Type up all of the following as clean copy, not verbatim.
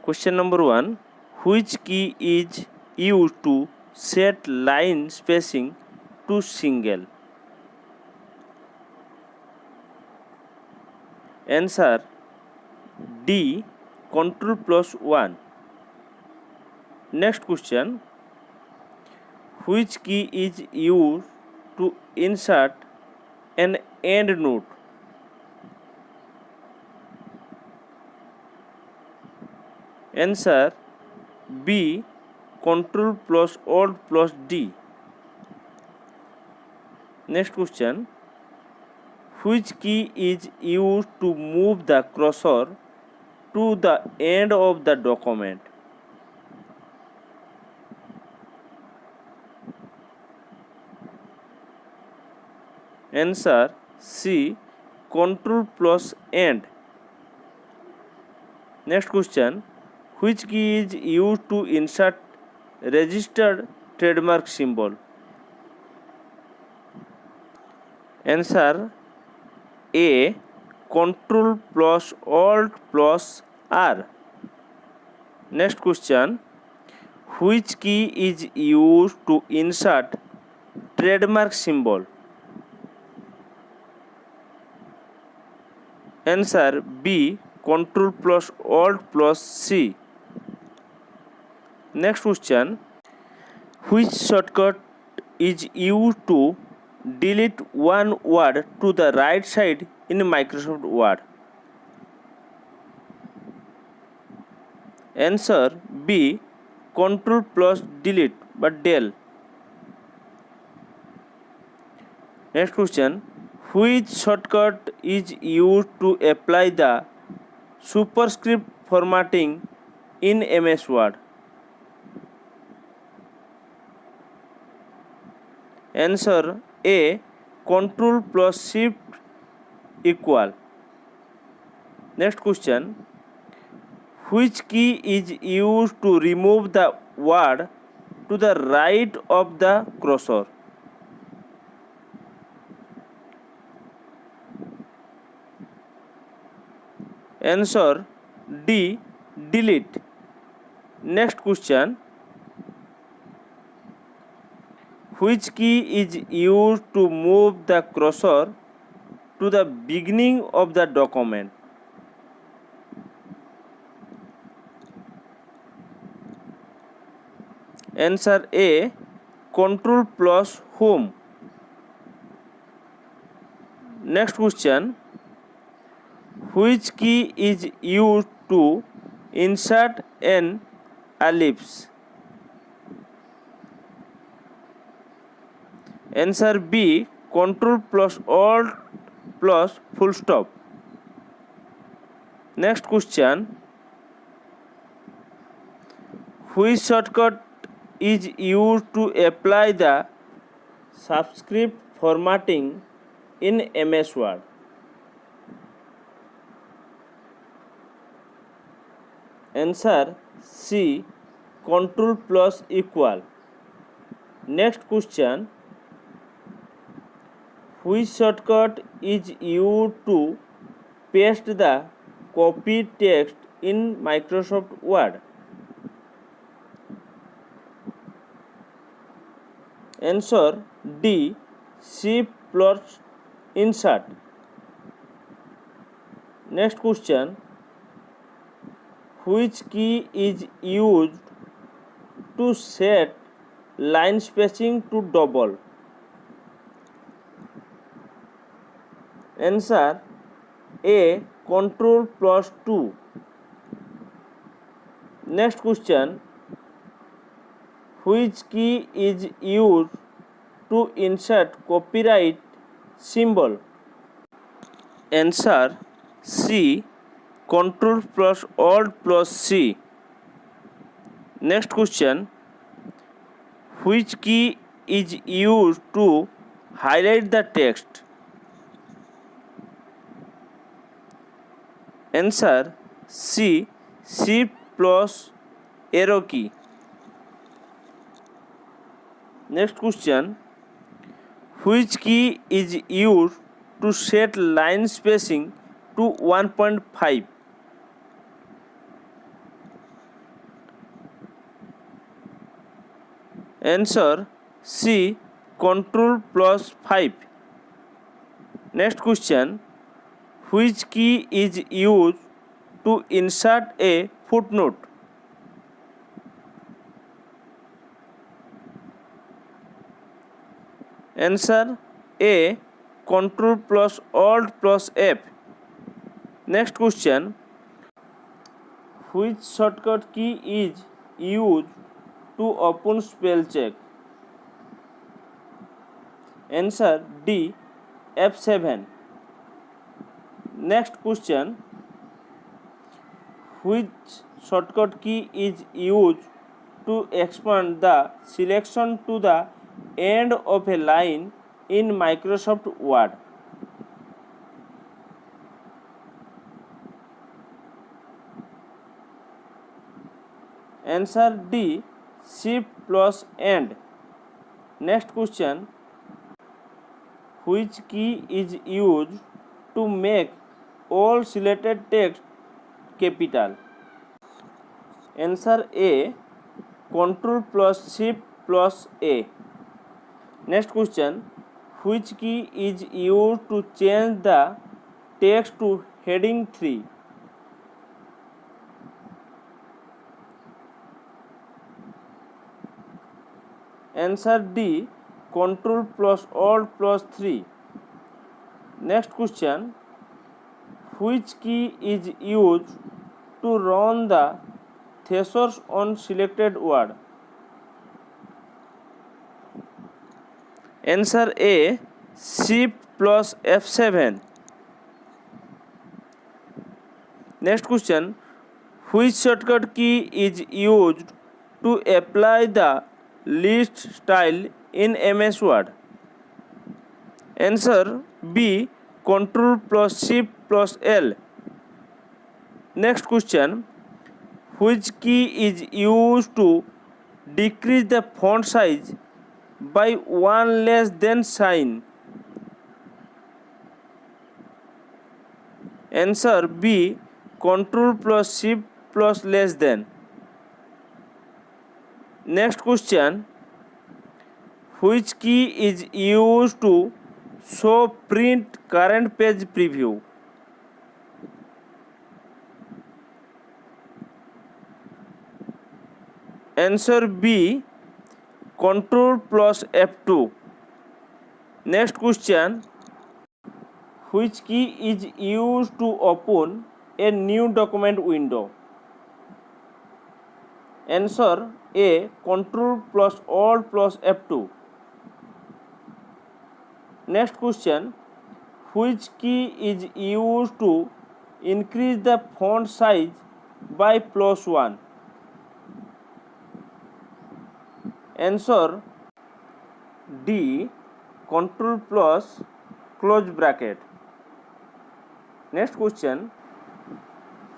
Question number 1. Which key is used to set line spacing to single? Answer D. Ctrl+1. Next question. Which key is used to insert an end node? Answer B. Ctrl+Alt+D. Next question. Which key is used to move the cursor to the end of the document? Answer C. Ctrl+End. Next question. Which key is used to insert registered trademark symbol? Answer A. Ctrl+Alt+R. Next question. Which key is used to insert trademark symbol? Answer B. Ctrl+Alt+C. Next question. Which shortcut is used to delete one word to the right side in Microsoft Word? Answer B. Ctrl+Delete but del. Next question. Which shortcut is used to apply the superscript formatting in MS Word? Answer A. Ctrl+Shift equal. Next question. Which key is used to remove the word to the right of the cursor? Answer D. Delete. Next question. Which key is used to move the cursor to the beginning of the document? Answer A. Ctrl+Home. Next question. Which key is used to insert an ellipse? Answer B. Ctrl+Alt+full stop. Next question. Which shortcut is used to apply the subscript formatting in MS Word? Answer C. Ctrl+ equal. Next question. Which shortcut is used to paste the copied text in Microsoft Word? Answer D. Shift+Insert. Next question. Which key is used to set line spacing to double? Answer A. Ctrl+2. Next question. Which key is used to insert copyright symbol? Answer C. Ctrl+Alt+C. Next question. Which key is used to highlight the text? Answer C. Shift+Arrow key. Next question. Which key is used to set line spacing to 1.5? Answer C. Control plus 5. Next question. Which key is used to insert a footnote? Answer A. Control plus Alt plus F. Next question. Which shortcut key is used to open spell check? Answer D. F7. Next question. Which shortcut key is used to expand the selection to the end of a line in Microsoft Word? Answer D. Shift plus End. Next question. Which key is used to make all selected text capital? Answer A. Control plus Shift plus A. Next question. Which key is used to change the text to heading 3? Answer D. Control plus Alt plus 3. Next question. Which key is used to run the thesaurus on selected word? Answer A. Shift plus F7. Next question. Which shortcut key is used to apply the list style in MS Word? Answer B. Control plus Shift plus L. Next question. Which key is used to decrease the font size by one less than sign? Answer B. Control plus Shift plus less than. Next question. Which key is used to show print current page preview? Answer B. Control plus F2. Next question. Which key is used to open a new document window? Answer A. Control plus Alt plus F2. Next question. Which key is used to increase the font size by +1? Answer D. Control plus close bracket. Next question.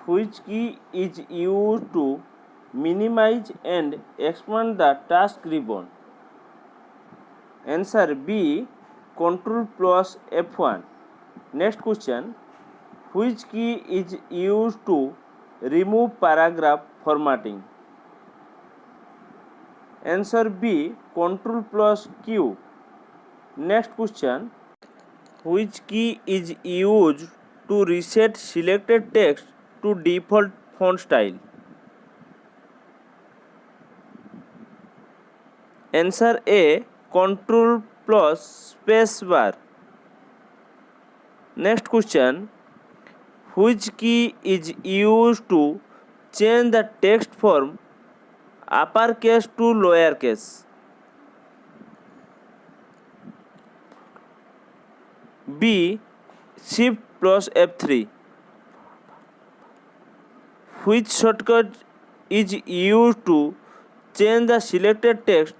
Which key is used to minimize and expand the task ribbon? Answer B. Control plus F1. Next question. Which key is used to remove paragraph formatting? Answer B. Control plus Q. Next question. Which key is used to reset selected text to default font style? Answer A. Control plus space bar. Next question. Which key is used to change the text from uppercase to lowercase? B. Shift plus F3. Which shortcut is used to change the selected text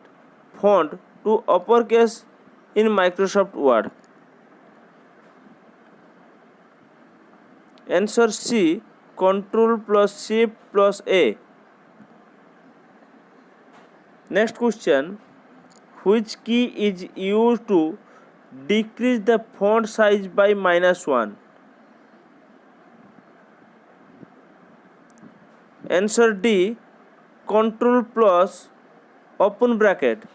font to uppercase in Microsoft Word? Answer C. Control plus Shift plus A. Next question. Which key is used to decrease the font size by -1? Answer D. Control plus open bracket.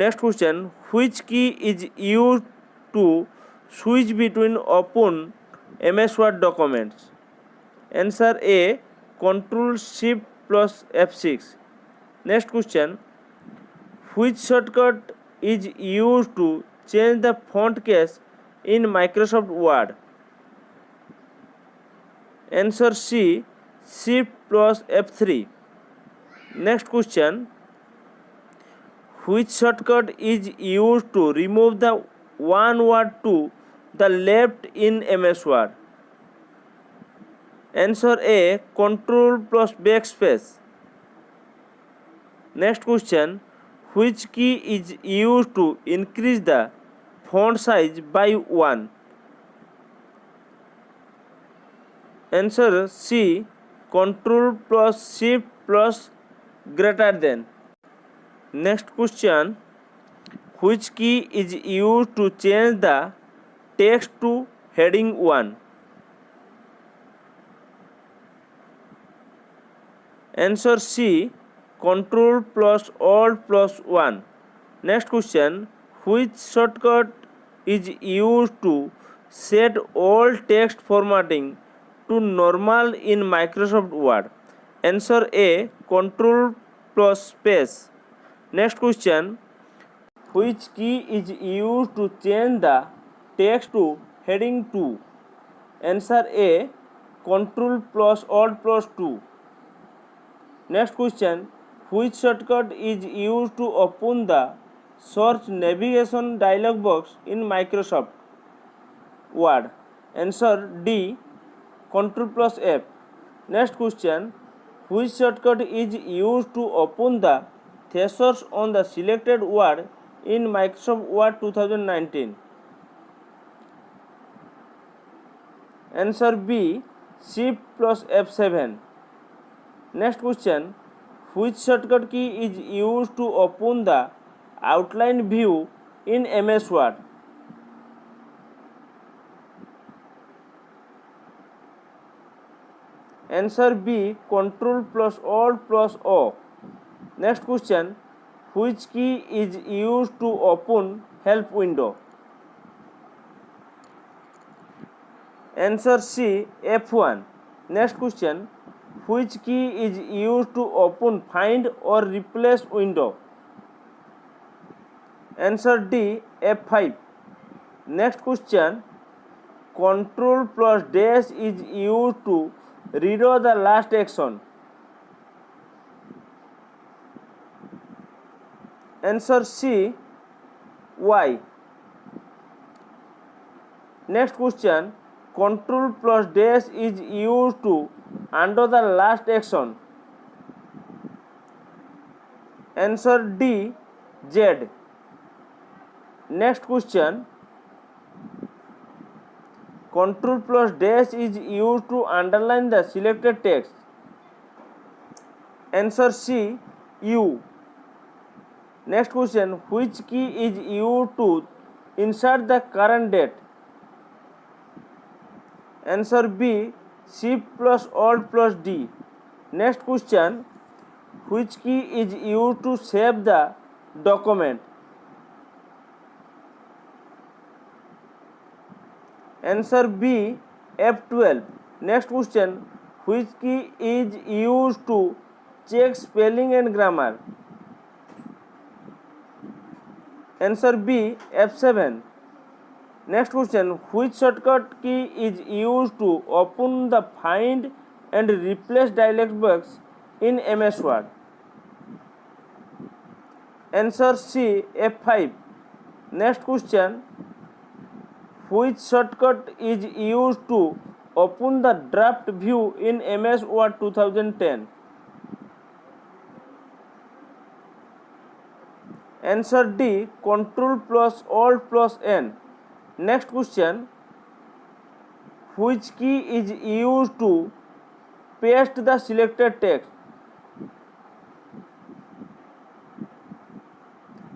Next question, which key is used to switch between open MS Word documents? Answer A, Control Shift plus F6. Next question, which shortcut is used to change the font case in Microsoft Word? Answer C, Shift plus F3. Next question, which shortcut is used to remove the one word to the left in MS Word? Answer A, Control plus backspace. Next question, which key is used to increase the font size by 1? Answer C, Control plus Shift plus greater than. Next question, which key is used to change the text to heading 1? Answer C, Control plus Alt plus 1. Next question, which shortcut is used to set all text formatting to normal in Microsoft Word? Answer A, Control plus space. Next question, which key is used to change the text to heading 2? Answer A, Control plus Alt plus 2. Next question, which shortcut is used to open the search navigation dialog box in Microsoft Word? Answer D, Control plus F. Next question, which shortcut is used to open the thesaurus on the selected word in Microsoft Word 2019? Answer B, Shift plus F7. Next question, which shortcut key is used to open the outline view in MS Word? Answer B, Control plus Alt plus O. Next question, which key is used to open help window? Answer C, F1. Next question, which key is used to open find or replace window? Answer D, F5. Next question, Control plus dash is used to redo the last action. Answer C, Y. Next question, Control plus dash is used to undo the last action. Answer D, Z. Next question, Control plus dash is used to underline the selected text. Answer C, U. Next question, which key is used to insert the current date? Answer B, Shift plus Alt plus D. Next question, which key is used to save the document? Answer B, F12. Next question, which key is used to check spelling and grammar? Answer B, F7. Next question, which shortcut key is used to open the find and replace dialog box in MS Word? Answer C, F5. Next question, which shortcut is used to open the draft view in MS Word 2010? Answer D, Control plus Alt plus N. Next question, which key is used to paste the selected text?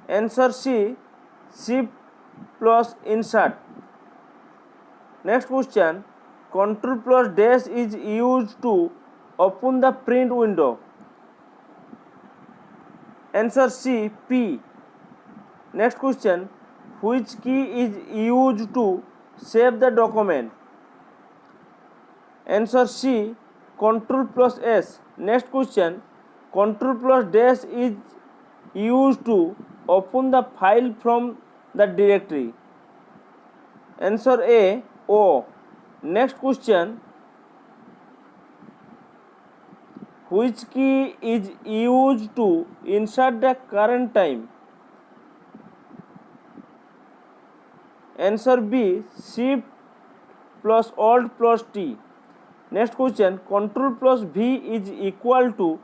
Answer C, Shift plus Insert. Next question, Control plus dash is used to open the print window. Answer C, P. Next question, which key is used to save the document? Answer C, Ctrl plus S. Next question, Ctrl plus dash is used to open the file from the directory. Answer A, O. Next question, which key is used to insert the current time? Answer B, Shift plus Alt plus T. Next question, Ctrl plus V is equal to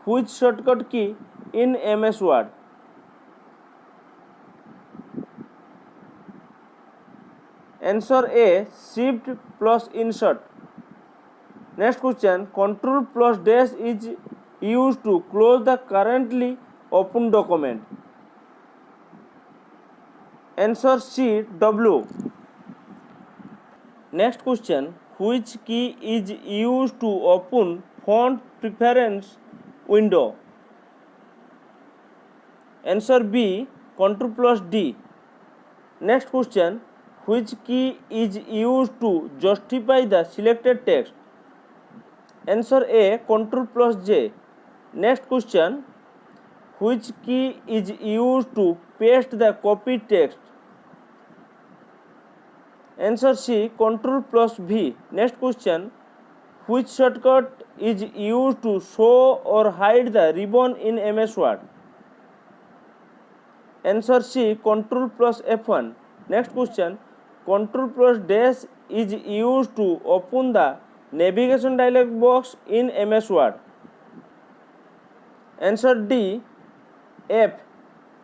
which shortcut key in MS Word? Answer A, Shift plus Insert. Next question, Ctrl plus dash is used to close the currently open document. Answer C, W. Next question, which key is used to open font preference window? Answer B, Ctrl plus D. Next question, which key is used to justify the selected text? Answer A, Ctrl plus J. Next question, which key is used to paste the copied text? Answer C, Ctrl plus V. Next question, which shortcut is used to show or hide the ribbon in MS Word? Answer C, Ctrl plus F1. Next question, Ctrl plus dash is used to open the navigation dialog box in MS Word. Answer D, F.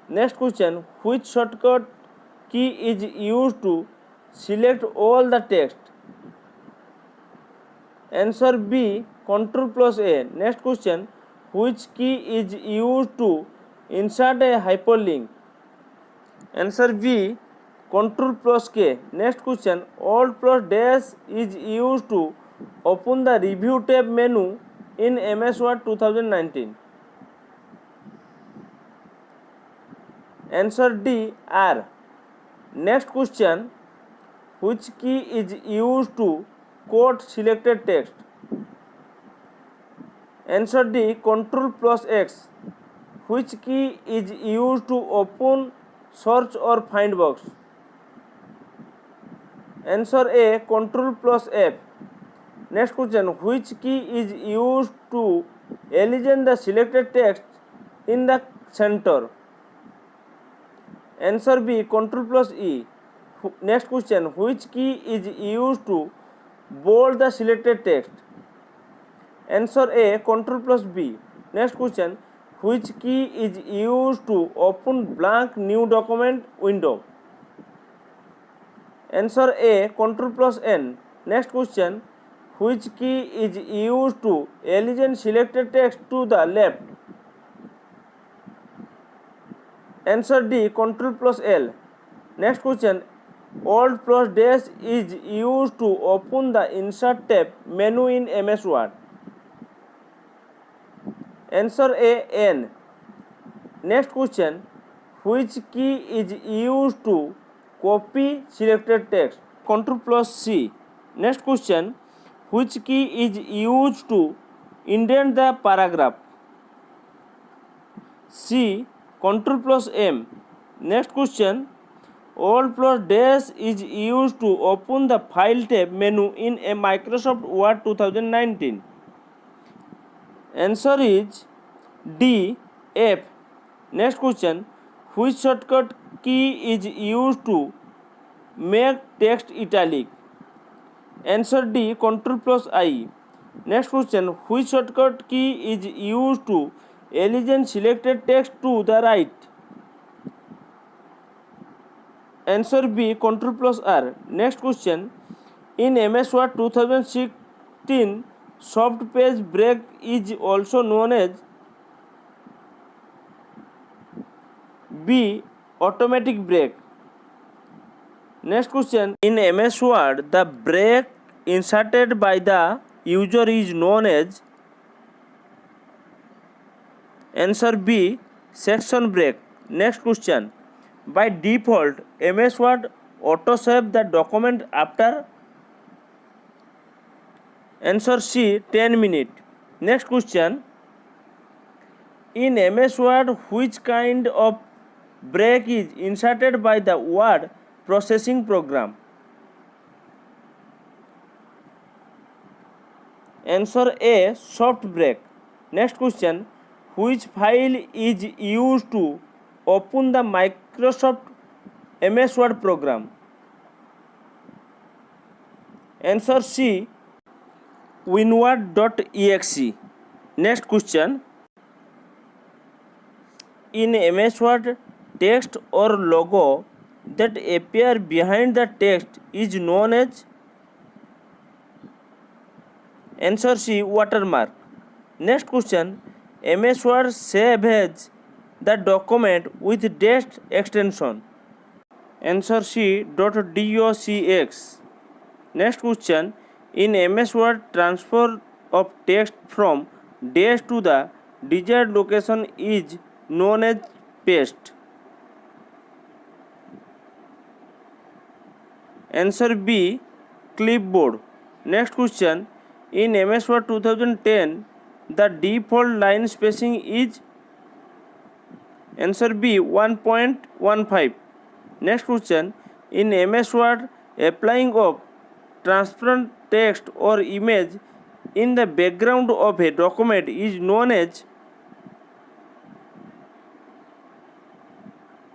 Next question, which shortcut key is used to select all the text? Answer B, Ctrl plus A. Next question, which key is used to insert a hyperlink? Answer B, Ctrl plus K. Next question, Alt plus dash is used to open the review tab menu in MS Word 2019. Answer D, R. Next question, which key is used to quote selected text? Answer D, Ctrl plus X. Which key is used to open search or find box? Answer A, Ctrl plus F. Next question, which key is used to align the selected text in the center? Answer B, Ctrl plus E. Next question, which key is used to bold the selected text? Answer A, Ctrl plus B. Next question, which key is used to open blank new document window? Answer A, Ctrl plus N. Next question, which key is used to align selected text to the left? Answer D, Ctrl plus L. Next question, Alt plus dash is used to open the Insert tab menu in MS Word. Answer A, N. Next question, which key is used to copy selected text? Ctrl plus C. Next question, which key is used to indent the paragraph? C, Ctrl plus M. Next question, Alt plus dash is used to open the File tab menu in a Microsoft Word 2019. Answer is D, F. Next question, which shortcut key is used to make text italic? Answer D, Ctrl plus I. Next question, which shortcut key is used to align selected text to the right? Answer B, Ctrl plus R. Next question, in MS Word 2016, soft page break is also known as B, automatic break. Next question, in MS Word, the break inserted by the user is known as? Answer B, section break. Next question, By default, MS Word auto save the document after. Answer C, 10 minutes. Next question. In MS Word, which kind of break is inserted by the word processing program? Answer A, soft break. Next question. Which file is used to open the Microsoft MS Word program? Answer C, winword.exe. Next question. In MS Word, text or logo that appear behind the text is known as. Answer C, watermark. Next question. MS Word saves the document with text extension. Answer C, .docx. Next question. In MS Word, transfer of text from dash to the desired location is known as paste. Answer B, clipboard. Next question. In MS Word 2010, the default line spacing is. Answer B, 1.15. Next question. In MS Word, applying of transparent text or image in the background of a document is known as.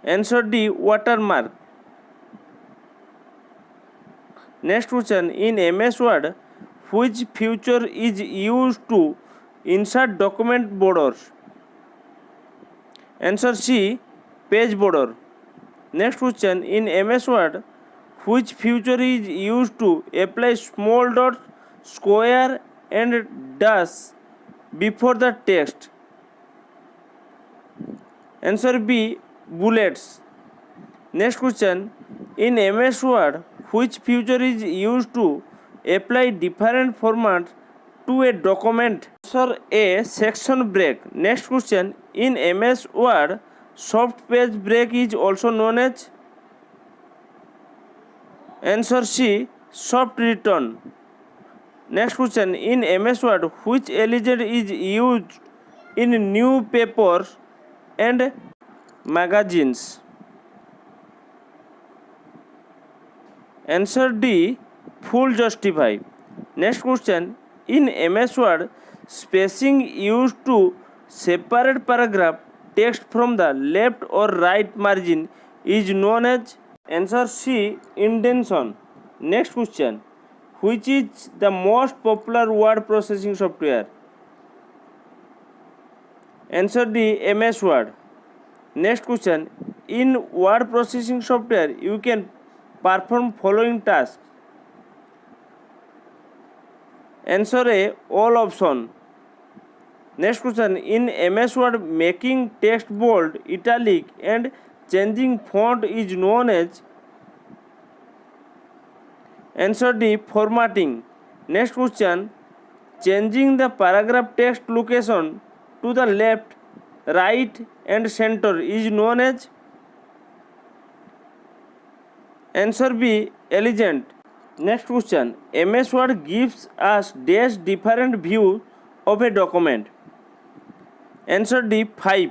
Answer D, watermark. Next question. In MS Word, which feature is used to insert document borders? Answer C, page border. Next question. In MS Word, which feature is used to apply small dot, square and dash before the text? Answer B, bullets. Next question. In MS Word, which feature is used to apply different formats to a document? Answer A, section break. Next question. In MS Word, soft page break is also known as. Answer C, soft return. Next question. In MS Word, which element is used in new papers and magazines? Answer D, full justify. Next question. In MS Word, spacing used to separate paragraph text from the left or right margin is known as. Answer C, indentation. Next question. Which is the most popular word processing software? Answer D, MS Word. Next question. In word processing software, you can perform following tasks. Answer A, all option. Next question. In MS Word, making text bold, italic and changing font is known as. Answer D, formatting. Next question. Changing the paragraph text location to the left, right and center is known as. Answer B, elegant. Next question. MS Word gives us dash different view of a document. Answer D, 5.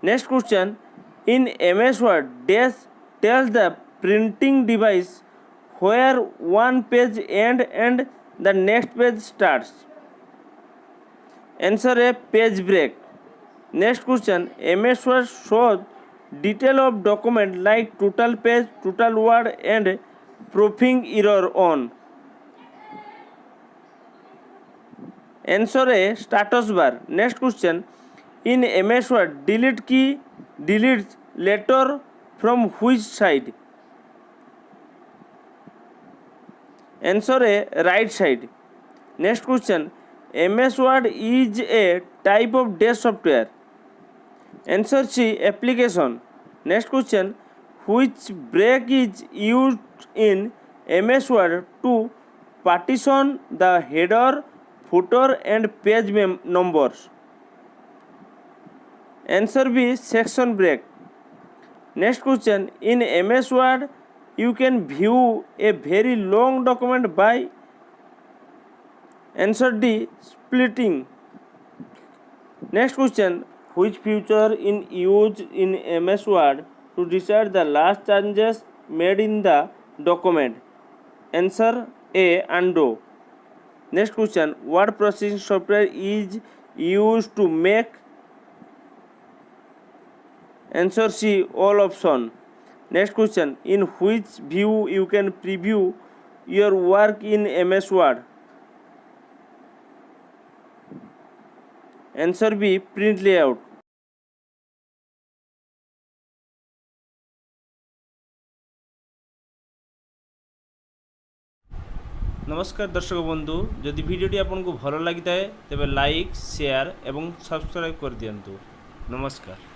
Next question. In MS Word, dash tells the printing device where one page ends and the next page starts. Answer A, page break. Next question. MS Word shows detail of document like total page, total word and proofing error on. Answer A, status bar. Next question. In MS Word, delete key deletes letter from which side? Answer A, right side. Next question. MS Word is a type of dash software. Answer C, application. Next question. Which break is used in MS Word to partition the header, footer and page numbers? Answer B, section break. Next question, in MS Word you can view a very long document by answer D, splitting. Next question, which feature in use in MS Word to decide the last changes made in the document? Answer A, undo. Next question, what processing software is used to make? Answer C, all option. Next question, in which view you can preview your work in MS Word? Answer B, print layout. नमस्कार दर्शक बंधु, जदि भिडियोटी आपको भल लगी थाए तेबे like share एवं सब्सक्राइब कर दियंतु। नमस्कार।